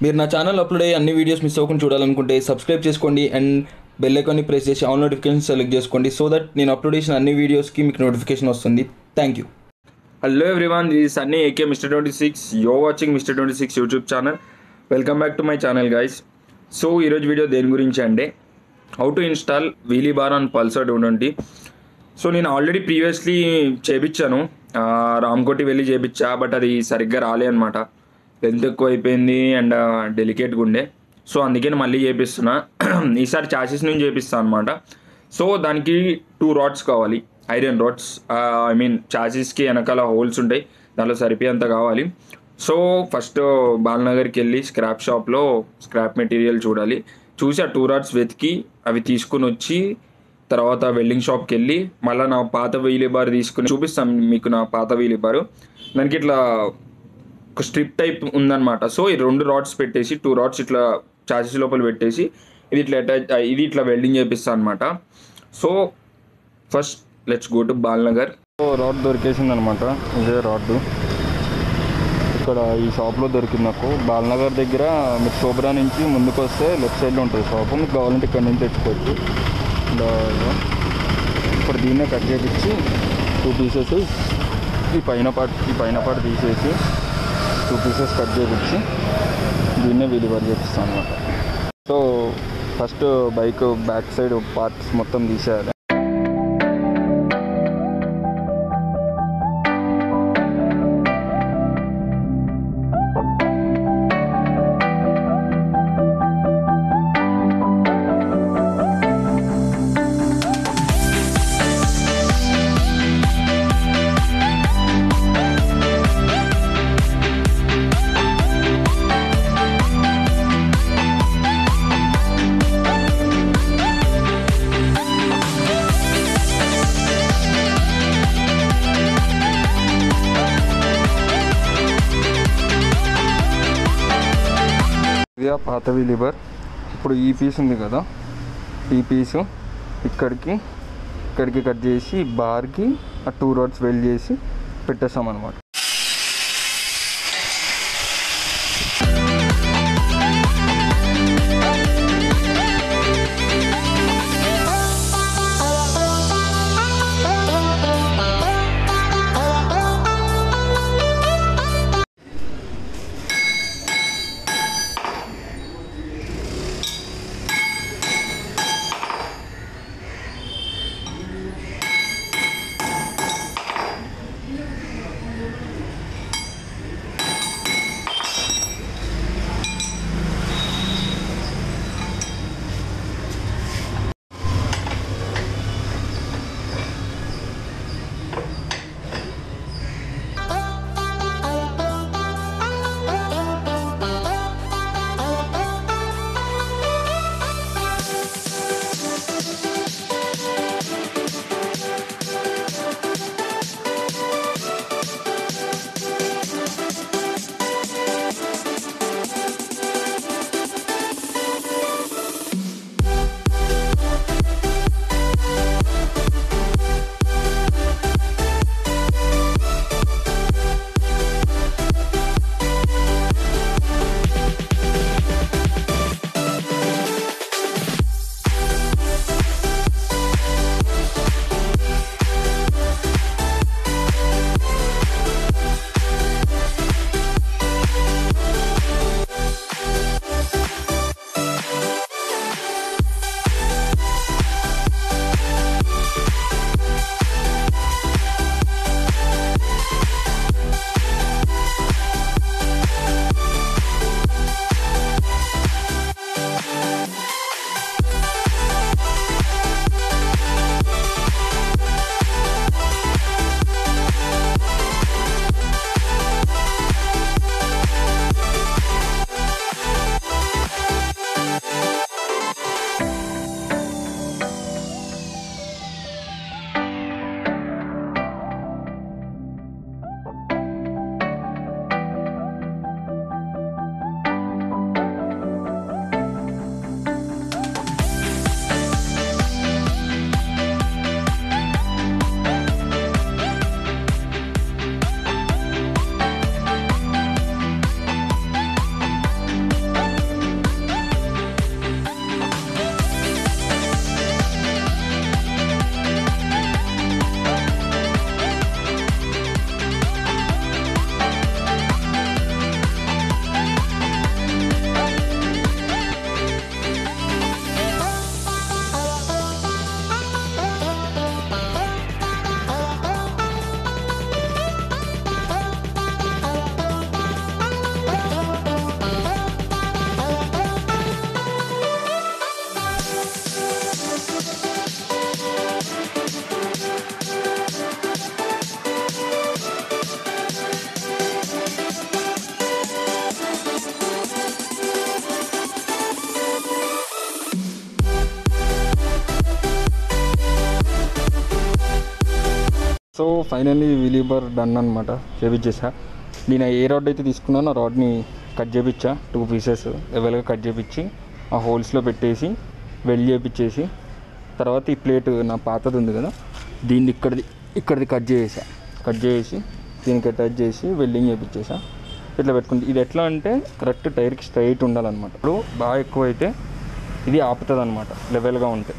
మీరు నా channel upload అయ్యే అన్ని వీడియోస్ మిస్ అవ్వకుండా చూడాలనుకుంటే సబ్స్క్రైబ్ చేసుకోండి అండ్ బెల్ ఐకాన్ని ప్రెస్ చేసి ఆల్ నోటిఫికేషన్ సెలెక్ట్ చేసుకోండి సో దట్ నేను అప్లోడ్ చేసిన అన్ని వీడియోస్కి మీకు నోటిఫికేషన్ వస్తుంది. Thank you. Hello everyone, this is Sunny AK mister 26. You're watching mister 26 YouTube channel. Welcome back to my channel guys. So ఈరోజు వీడియో దేని గురించి అంటే how to install wheelie bar on Pulsar 220. So నేను ఆల్రెడీ ప్రీవియస్లీ చేయించాను, రామ్కోటి వెళ్ళి చేయించా, but అది సరిగ్గా రాలే అనమాట. లెంత్ ఎక్కువ అయిపోయింది అండ్ డెలికేట్గా ఉండే. సో అందుకే మళ్ళీ చేపిస్తున్నా. ఈసారి చాసిస్ నుంచి చేపిస్తాను అనమాట. సో దానికి 2 రాడ్స్ కావాలి, ఐరన్ రాడ్స్. ఐ మీన్ చాసిస్కి వెనకాల హోల్స్ ఉంటాయి, దాంట్లో సరిపోయేంత కావాలి. సో ఫస్ట్ బాలనగర్కి వెళ్ళి స్క్రాప్ షాప్లో స్క్రాప్ మెటీరియల్ చూసి ఆ 2 రాడ్స్ వెతికి అవి తీసుకుని వచ్చి తర్వాత వెల్డింగ్ షాప్కి వెళ్ళి మళ్ళీ నా పాత వీలీ బార్ తీసుకుని చూపిస్తాను మీకు. నా పాత వీలీ బారు దానికి ఇట్లా ఒక స్ట్రిప్ టైప్ ఉందన్నమాట. సో ఈ 2 రాడ్స్ పెట్టేసి 2 రాడ్స్ ఇట్లా చాసిస్ లోపల పెట్టేసి ఇది ఇట్లా వెల్డింగ్ చేపిస్తాను అనమాట. So first let's go to Balanagar. So rod దొరికేసింది అనమాట, ఇదే రాడ్ ఇక్కడ ఈ షాప్లో దొరికింది నాకు. బాలనగర్ దగ్గర మీరు శోభరా నుంచి ముందుకు వస్తే లెఫ్ట్ సైడ్లో ఉంటుంది షాపు. మీకు కావాలంటే ఇక్కడ నుంచి తెచ్చుకోవచ్చు. ఇప్పుడు దీన్నే కట్ చేపించి 2 పీసెస్ ఈ పైన పార్ట్ తీసేసి 2 పీసెస్ కట్ చేపించి దీన్నే వీలీ బార్ చేపిస్తాను అనమాట. So first bike back side parts మొత్తం తీసేయాలి. ఇది పాత వీలీ బార్. ఇప్పుడు ఈ పీస్ ఉంది కదా, ఈ పీసు ఇక్కడికి కట్ చేసి బార్కి ఆ 2 రాడ్స్ వెల్డ్ చేసి పెట్టేస్తాం అనమాట. So finally wheelie bar done అనమాట, చేపించేసా. నేను ఏ రాడ్ అయితే తీసుకున్నానో ఆ రాడ్ని కట్ చేయించా, 2 పీసెస్ లెవెల్గా కట్ చేయించి ఆ హోల్స్లో పెట్టేసి వెల్డ్ చేయించేసి, తర్వాత ఈ ప్లేట్ నా పాతది ఉంది కదా దీన్ని ఇక్కడిది కట్ చేసి దీనికి అటాచ్ చేసి వెల్డింగ్ చేయించేసా. ఇట్లా పెట్టుకుంది. ఇది ఎట్లా అంటే కరెక్ట్ టైర్కి స్ట్రైట్ ఉండాలన్నమాట. ఇప్పుడు బాగా ఎక్కువ అయితే ఇది ఆపుతుంది అనమాట లెవెల్గా ఉంటే.